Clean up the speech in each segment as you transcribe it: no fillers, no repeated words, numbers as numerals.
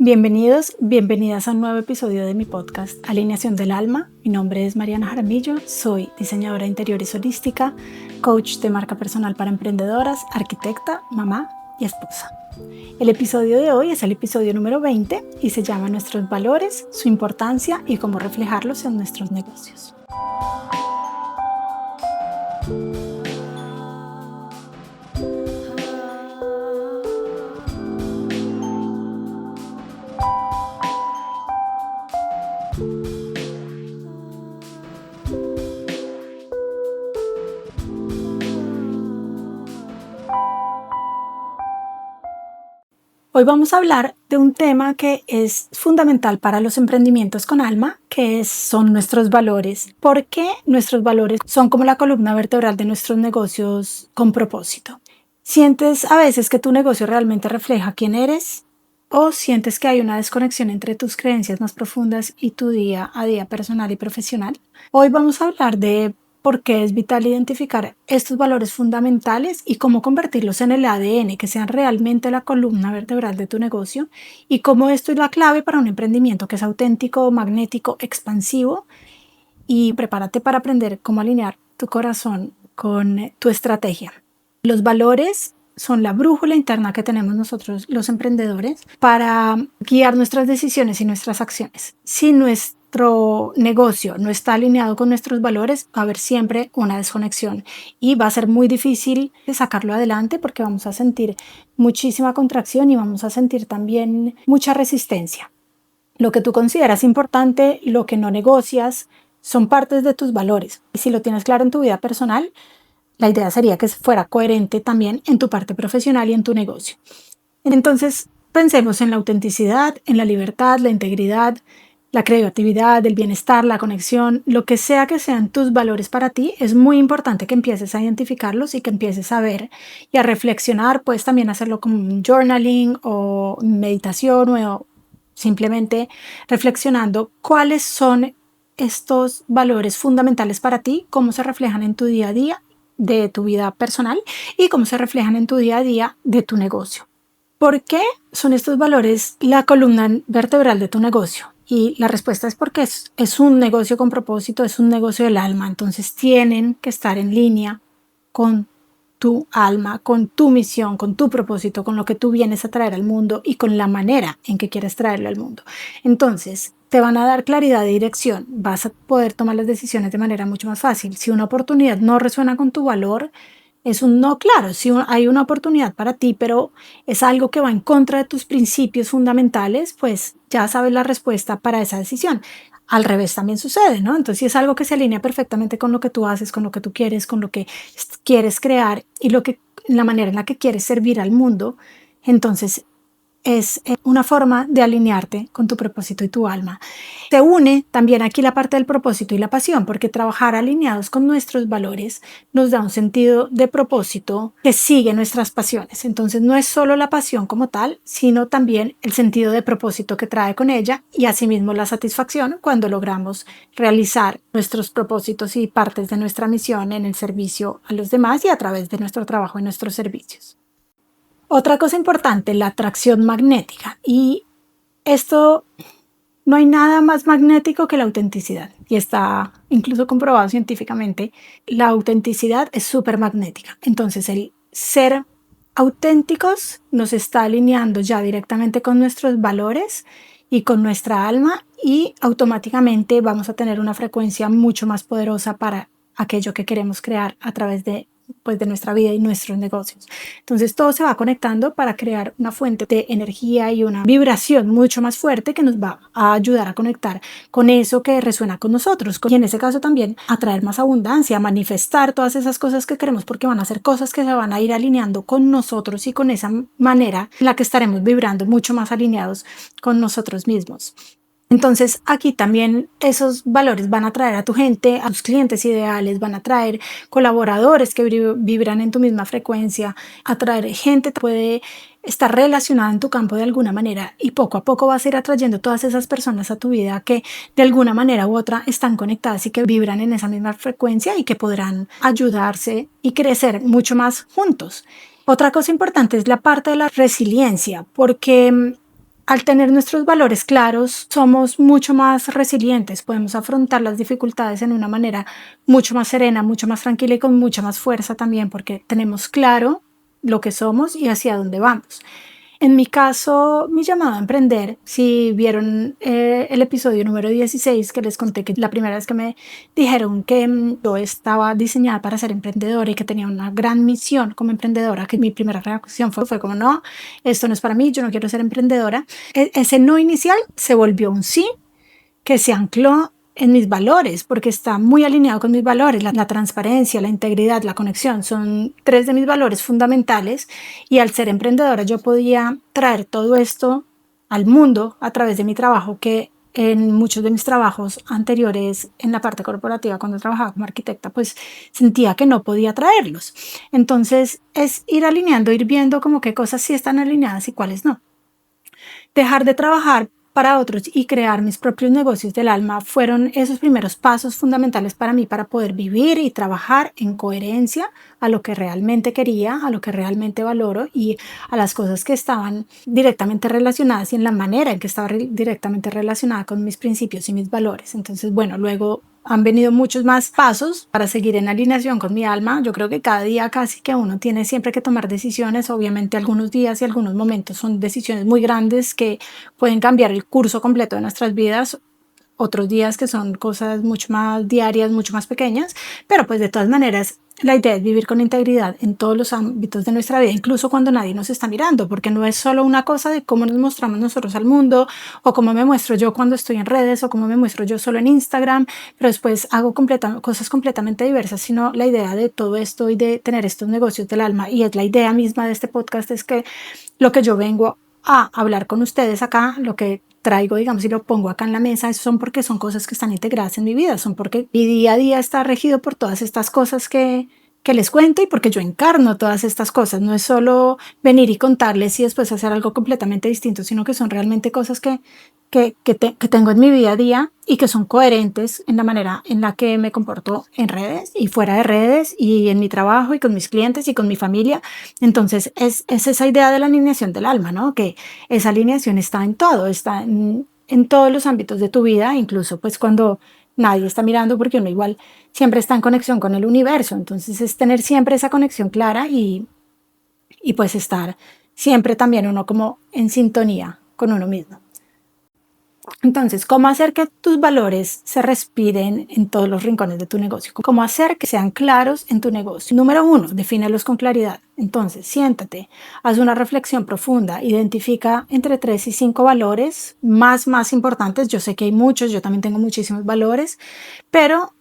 Bienvenidos, bienvenidas a un nuevo episodio de mi podcast Alineación del Alma. Mi nombre es Mariana Jaramillo, soy diseñadora de interiores holística, coach de marca personal para emprendedoras, arquitecta, mamá y esposa. El episodio de hoy es el episodio número 20 y se llama Nuestros valores, su importancia y cómo reflejarlos en nuestros negocios. Hoy vamos a hablar de un tema que es fundamental para los emprendimientos con alma, son nuestros valores. ¿Por qué nuestros valores son como la columna vertebral de nuestros negocios con propósito? ¿Sientes a veces que tu negocio realmente refleja quién eres? ¿O sientes que hay una desconexión entre tus creencias más profundas y tu día a día personal y profesional? Hoy vamos a hablar de por qué es vital identificar estos valores fundamentales y cómo convertirlos en el ADN, que sean realmente la columna vertebral de tu negocio, y cómo esto es la clave para un emprendimiento que es auténtico, magnético, expansivo. Y prepárate para aprender cómo alinear tu corazón con tu estrategia. Los valores son la brújula interna que tenemos nosotros los emprendedores para guiar nuestras decisiones y nuestras acciones. Si nuestro negocio no está alineado con nuestros valores, va a haber siempre una desconexión y va a ser muy difícil sacarlo adelante porque vamos a sentir muchísima contracción y vamos a sentir también mucha resistencia. Lo que tú consideras importante, lo que no negocias, son partes de tus valores. Y si lo tienes claro en tu vida personal, la idea sería que fuera coherente también en tu parte profesional y en tu negocio. Entonces, pensemos en la autenticidad, en la libertad, la integridad, la creatividad, el bienestar, la conexión, lo que sea que sean tus valores para ti. Es muy importante que empieces a identificarlos y que empieces a ver y a reflexionar. Puedes también hacerlo como un journaling o meditación o simplemente reflexionando cuáles son estos valores fundamentales para ti, cómo se reflejan en tu día a día de tu vida personal y cómo se reflejan en tu día a día de tu negocio. ¿Por qué son estos valores la columna vertebral de tu negocio? Y la respuesta es porque es un negocio con propósito, es un negocio del alma, entonces tienen que estar en línea con tu alma, con tu misión, con tu propósito, con lo que tú vienes a traer al mundo y con la manera en que quieres traerlo al mundo. Entonces, te van a dar claridad de dirección, vas a poder tomar las decisiones de manera mucho más fácil. Si una oportunidad no resuena con tu valor, es un no claro. Si hay una oportunidad para ti, pero es algo que va en contra de tus principios fundamentales, pues ya sabes la respuesta para esa decisión. Al revés también sucede, ¿no? Entonces, si es algo que se alinea perfectamente con lo que tú haces, con lo que tú quieres, con lo que quieres crear y la manera en la que quieres servir al mundo, entonces es una forma de alinearte con tu propósito y tu alma. Se une también aquí la parte del propósito y la pasión, porque trabajar alineados con nuestros valores nos da un sentido de propósito que sigue nuestras pasiones. Entonces no es solo la pasión como tal, sino también el sentido de propósito que trae con ella y asimismo la satisfacción cuando logramos realizar nuestros propósitos y partes de nuestra misión en el servicio a los demás y a través de nuestro trabajo y nuestros servicios. Otra cosa importante, la atracción magnética. Y esto, no hay nada más magnético que la autenticidad. Y está incluso comprobado científicamente. La autenticidad es súper magnética. Entonces, el ser auténticos nos está alineando ya directamente con nuestros valores y con nuestra alma. Y automáticamente vamos a tener una frecuencia mucho más poderosa para aquello que queremos crear a través de nuestra vida y nuestros negocios. Entonces todo se va conectando para crear una fuente de energía y una vibración mucho más fuerte que nos va a ayudar a conectar con eso que resuena con nosotros y en ese caso también atraer más abundancia, manifestar todas esas cosas que queremos porque van a ser cosas que se van a ir alineando con nosotros y con esa manera en la que estaremos vibrando mucho más alineados con nosotros mismos. Entonces aquí también esos valores van a atraer a tu gente, a tus clientes ideales, van a atraer colaboradores que vibran en tu misma frecuencia, atraer gente que puede estar relacionada en tu campo de alguna manera y poco a poco vas a ir atrayendo todas esas personas a tu vida que de alguna manera u otra están conectadas y que vibran en esa misma frecuencia y que podrán ayudarse y crecer mucho más juntos. Otra cosa importante es la parte de la resiliencia, porque al tener nuestros valores claros, somos mucho más resilientes, podemos afrontar las dificultades en una manera mucho más serena, mucho más tranquila y con mucha más fuerza también, porque tenemos claro lo que somos y hacia dónde vamos. En mi caso, mi llamado a emprender, si vieron el episodio número 16 que les conté que la primera vez que me dijeron que yo estaba diseñada para ser emprendedora y que tenía una gran misión como emprendedora, que mi primera reacción fue como no, esto no es para mí, yo no quiero ser emprendedora. Ese no inicial se volvió un sí que se ancló en mis valores, porque está muy alineado con mis valores. La transparencia, la integridad, la conexión son 3 de mis valores fundamentales, y al ser emprendedora yo podía traer todo esto al mundo a través de mi trabajo, que en muchos de mis trabajos anteriores en la parte corporativa, cuando trabajaba como arquitecta, pues sentía que no podía traerlos. Entonces es ir alineando, ir viendo como qué cosas sí están alineadas y cuáles no. Dejar de trabajar para otros y crear mis propios negocios del alma fueron esos primeros pasos fundamentales para mí, para poder vivir y trabajar en coherencia a lo que realmente quería, a lo que realmente valoro y a las cosas que estaban directamente relacionadas y en la manera en que estaba directamente relacionada con mis principios y mis valores. Entonces, bueno, luego han venido muchos más pasos para seguir en alineación con mi alma. Yo creo que cada día casi que uno tiene siempre que tomar decisiones. Obviamente algunos días y algunos momentos son decisiones muy grandes que pueden cambiar el curso completo de nuestras vidas. Otros días que son cosas mucho más diarias, mucho más pequeñas, pero pues de todas maneras la idea es vivir con integridad en todos los ámbitos de nuestra vida, incluso cuando nadie nos está mirando, porque no es solo una cosa de cómo nos mostramos nosotros al mundo o cómo me muestro yo cuando estoy en redes o cómo me muestro yo solo en Instagram, pero después hago cosas completamente diversas, sino la idea de todo esto y de tener estos negocios del alma, y es la idea misma de este podcast, es que lo que yo vengo a hablar con ustedes acá, lo que traigo, digamos, y lo pongo acá en la mesa, son porque son cosas que están integradas en mi vida, son porque mi día a día está regido por todas estas cosas que les cuento y porque yo encarno todas estas cosas. No es solo venir y contarles y después hacer algo completamente distinto, sino que son realmente cosas que tengo en mi día a día y que son coherentes en la manera en la que me comporto en redes y fuera de redes y en mi trabajo y con mis clientes y con mi familia. Entonces es esa idea de la alineación del alma, ¿no? Que esa alineación está en todo, está en todos los ámbitos de tu vida, incluso pues cuando nadie está mirando, porque uno igual siempre está en conexión con el universo. Entonces es tener siempre esa conexión clara y pues estar siempre también uno como en sintonía con uno mismo. Entonces, ¿cómo hacer que tus valores se respiren en todos los rincones de tu negocio? ¿Cómo hacer que sean claros en tu negocio? Número 1, defínelos con claridad. Entonces, siéntate, haz una reflexión profunda, identifica entre 3 y 5 valores más importantes. Yo sé que hay muchos, yo también tengo muchísimos valores, pero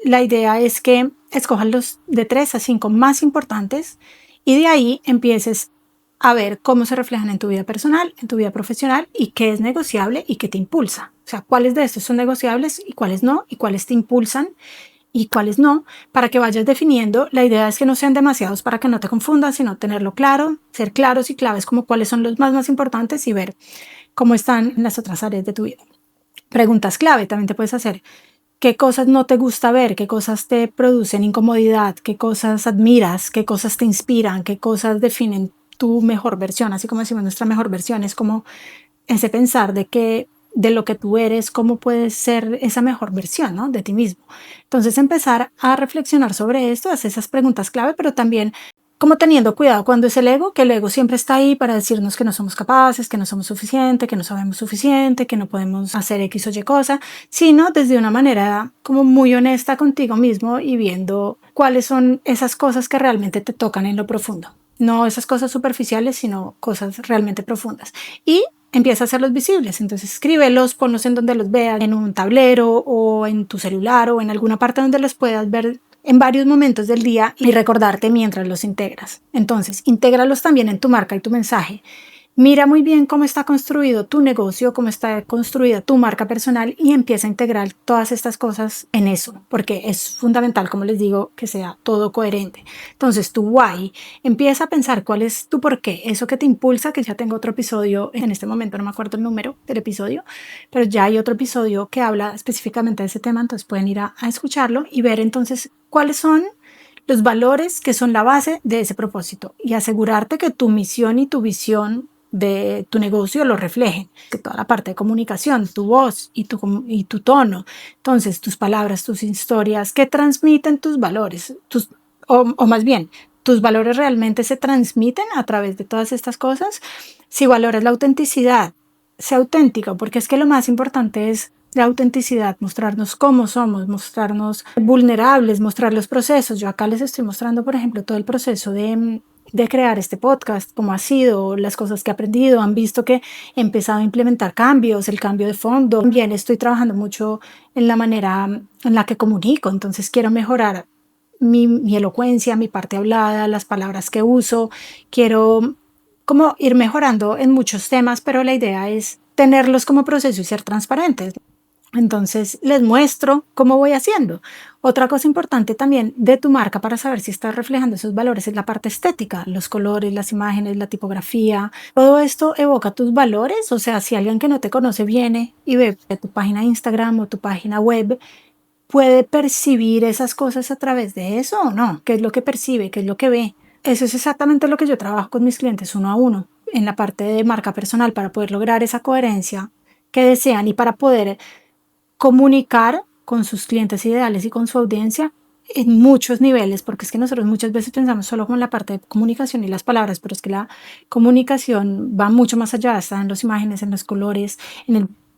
la idea es que escojas los de 3 a 5 más importantes y de ahí empieces a ver cómo se reflejan en tu vida personal, en tu vida profesional, y qué es negociable y qué te impulsa. O sea, cuáles de estos son negociables y cuáles no, y cuáles te impulsan y cuáles no, para que vayas definiendo. La idea es que no sean demasiados para que no te confundas, sino tenerlo claro, ser claros y claves como cuáles son los más importantes y ver cómo están en las otras áreas de tu vida. Preguntas clave también te puedes hacer. ¿Qué cosas no te gusta ver? ¿Qué cosas te producen incomodidad? ¿Qué cosas admiras? ¿Qué cosas te inspiran? ¿Qué cosas definen tu mejor versión? Así como decimos, nuestra mejor versión es como ese pensar de lo que tú eres, cómo puedes ser esa mejor versión, ¿no? De ti mismo. Entonces empezar a reflexionar sobre esto, hacer esas preguntas clave, pero también como teniendo cuidado cuando es el ego, que el ego siempre está ahí para decirnos que no somos capaces, que no somos suficientes, que no sabemos suficiente, que no podemos hacer X o Y cosa, sino desde una manera como muy honesta contigo mismo y viendo cuáles son esas cosas que realmente te tocan en lo profundo. No esas cosas superficiales, sino cosas realmente profundas. Y empieza a hacerlos visibles. Entonces escríbelos, ponlos en donde los veas, en un tablero o en tu celular o en alguna parte donde los puedas ver en varios momentos del día y recordarte mientras los integras. Entonces, intégralos también en tu marca y tu mensaje. Mira muy bien cómo está construido tu negocio, cómo está construida tu marca personal y empieza a integrar todas estas cosas en eso, porque es fundamental, como les digo, que sea todo coherente. Entonces, tu why, empieza a pensar cuál es tu por qué, eso que te impulsa, que ya tengo otro episodio, en este momento no me acuerdo el número del episodio, pero ya hay otro episodio que habla específicamente de ese tema, entonces pueden ir a escucharlo y ver entonces cuáles son los valores que son la base de ese propósito y asegurarte que tu misión y tu visión de tu negocio lo reflejen, que toda la parte de comunicación, tu voz y tu tono, entonces tus palabras, tus historias, que transmiten tus valores, o más bien, tus valores realmente se transmiten a través de todas estas cosas. Si valoras la autenticidad, sea auténtico, porque es que lo más importante es la autenticidad, mostrarnos cómo somos, mostrarnos vulnerables, mostrar los procesos. Yo acá les estoy mostrando, por ejemplo, todo el proceso de crear este podcast, cómo ha sido, las cosas que he aprendido. Han visto que he empezado a implementar cambios, el cambio de fondo. También estoy trabajando mucho en la manera en la que comunico, entonces quiero mejorar mi elocuencia, mi parte hablada, las palabras que uso. Quiero como ir mejorando en muchos temas, pero la idea es tenerlos como proceso y ser transparentes. Entonces les muestro cómo voy haciendo. Otra cosa importante también de tu marca para saber si estás reflejando esos valores es la parte estética, los colores, las imágenes, la tipografía. Todo esto evoca tus valores. O sea, si alguien que no te conoce viene y ve tu página de Instagram o tu página web, ¿puede percibir esas cosas a través de eso o no? ¿Qué es lo que percibe? ¿Qué es lo que ve? Eso es exactamente lo que yo trabajo con mis clientes uno a uno en la parte de marca personal para poder lograr esa coherencia que desean y para poder comunicar con sus clientes ideales y con su audiencia en muchos niveles, porque es que nosotros muchas veces pensamos solo con la parte de comunicación y las palabras, pero es que la comunicación va mucho más allá, está en las imágenes, en los colores,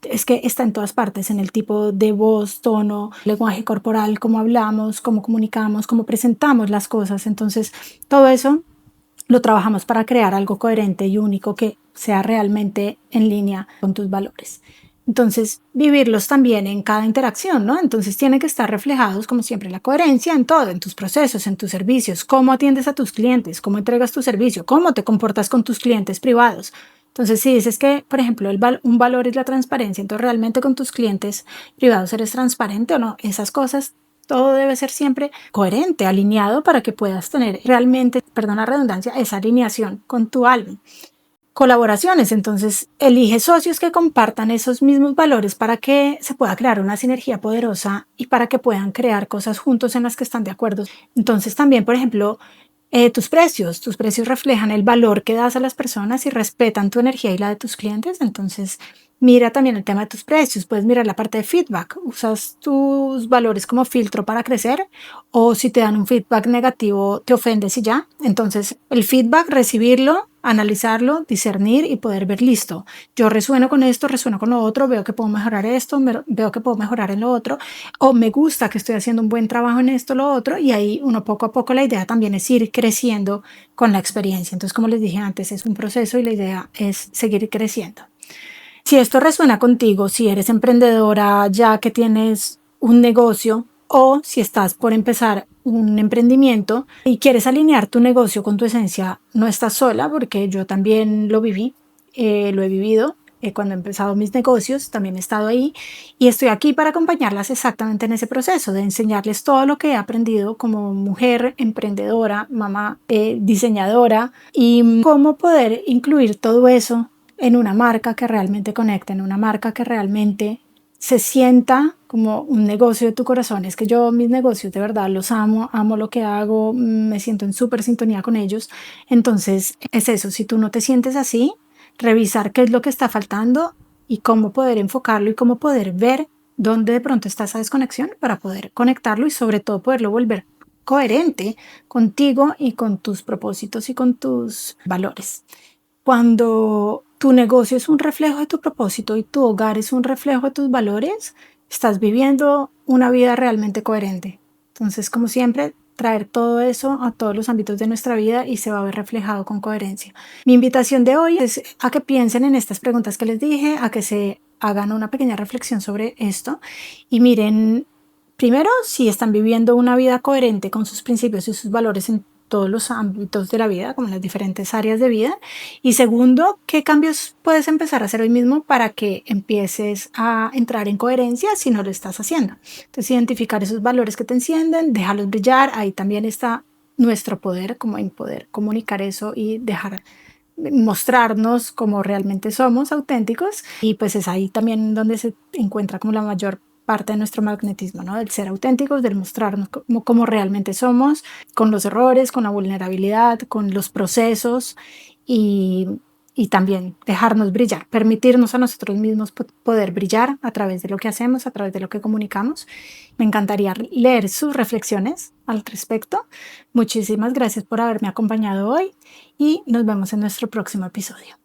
es que está en todas partes, en el tipo de voz, tono, lenguaje corporal, cómo hablamos, cómo comunicamos, cómo presentamos las cosas. Entonces, todo eso lo trabajamos para crear algo coherente y único que sea realmente en línea con tus valores. Entonces, vivirlos también en cada interacción, ¿no? Entonces, tienen que estar reflejados, como siempre, la coherencia en todo, en tus procesos, en tus servicios, cómo atiendes a tus clientes, cómo entregas tu servicio, cómo te comportas con tus clientes privados. Entonces, si dices que, por ejemplo, un valor es la transparencia, entonces realmente con tus clientes privados eres transparente o no, esas cosas, todo debe ser siempre coherente, alineado para que puedas tener realmente, perdón la redundancia, esa alineación con tu alma. Colaboraciones, entonces elige socios que compartan esos mismos valores para que se pueda crear una sinergia poderosa y para que puedan crear cosas juntos en las que están de acuerdo. Entonces también, por ejemplo, tus precios reflejan el valor que das a las personas y respetan tu energía y la de tus clientes. Entonces, mira también el tema de tus precios. Puedes mirar la parte de feedback. ¿Usas tus valores como filtro para crecer? O si te dan un feedback negativo, te ofendes y ya. Entonces, el feedback, recibirlo, analizarlo, discernir y poder ver, listo, yo resueno con esto, resueno con lo otro, veo que puedo mejorar esto, veo que puedo mejorar en lo otro, o me gusta que estoy haciendo un buen trabajo en esto, lo otro, y ahí uno poco a poco, la idea también es ir creciendo con la experiencia. Entonces, como les dije antes, es un proceso y la idea es seguir creciendo. Si esto resuena contigo, si eres emprendedora ya que tienes un negocio o si estás por empezar un emprendimiento y quieres alinear tu negocio con tu esencia, no estás sola porque yo también lo viví, lo he vivido. Cuando he empezado mis negocios, también he estado ahí y estoy aquí para acompañarlas exactamente en ese proceso, de enseñarles todo lo que he aprendido como mujer, emprendedora, mamá, diseñadora y cómo poder incluir todo eso en una marca que realmente conecte, en una marca que realmente se sienta como un negocio de tu corazón. Es que yo mis negocios de verdad los amo, amo lo que hago, me siento en súper sintonía con ellos. Entonces es eso, si tú no te sientes así, revisar qué es lo que está faltando y cómo poder enfocarlo y cómo poder ver dónde de pronto está esa desconexión para poder conectarlo y sobre todo poderlo volver coherente contigo y con tus propósitos y con tus valores. Cuando tu negocio es un reflejo de tu propósito y tu hogar es un reflejo de tus valores, estás viviendo una vida realmente coherente. Entonces, como siempre, traer todo eso a todos los ámbitos de nuestra vida y se va a ver reflejado con coherencia. Mi invitación de hoy es a que piensen en estas preguntas que les dije, a que se hagan una pequeña reflexión sobre esto y miren, primero, si están viviendo una vida coherente con sus principios y sus valores en todos los ámbitos de la vida, como en las diferentes áreas de vida. Y segundo, ¿qué cambios puedes empezar a hacer hoy mismo para que empieces a entrar en coherencia si no lo estás haciendo? Entonces, identificar esos valores que te encienden, déjalos brillar. Ahí también está nuestro poder, como en poder comunicar eso y dejar mostrarnos como realmente somos, auténticos. Y pues es ahí también donde se encuentra como la mayor parte de nuestro magnetismo, ¿no? Del ser auténticos, del mostrarnos como realmente somos, con los errores, con la vulnerabilidad, con los procesos y y también dejarnos brillar, permitirnos a nosotros mismos poder brillar a través de lo que hacemos, a través de lo que comunicamos. Me encantaría leer sus reflexiones al respecto. Muchísimas gracias por haberme acompañado hoy y nos vemos en nuestro próximo episodio.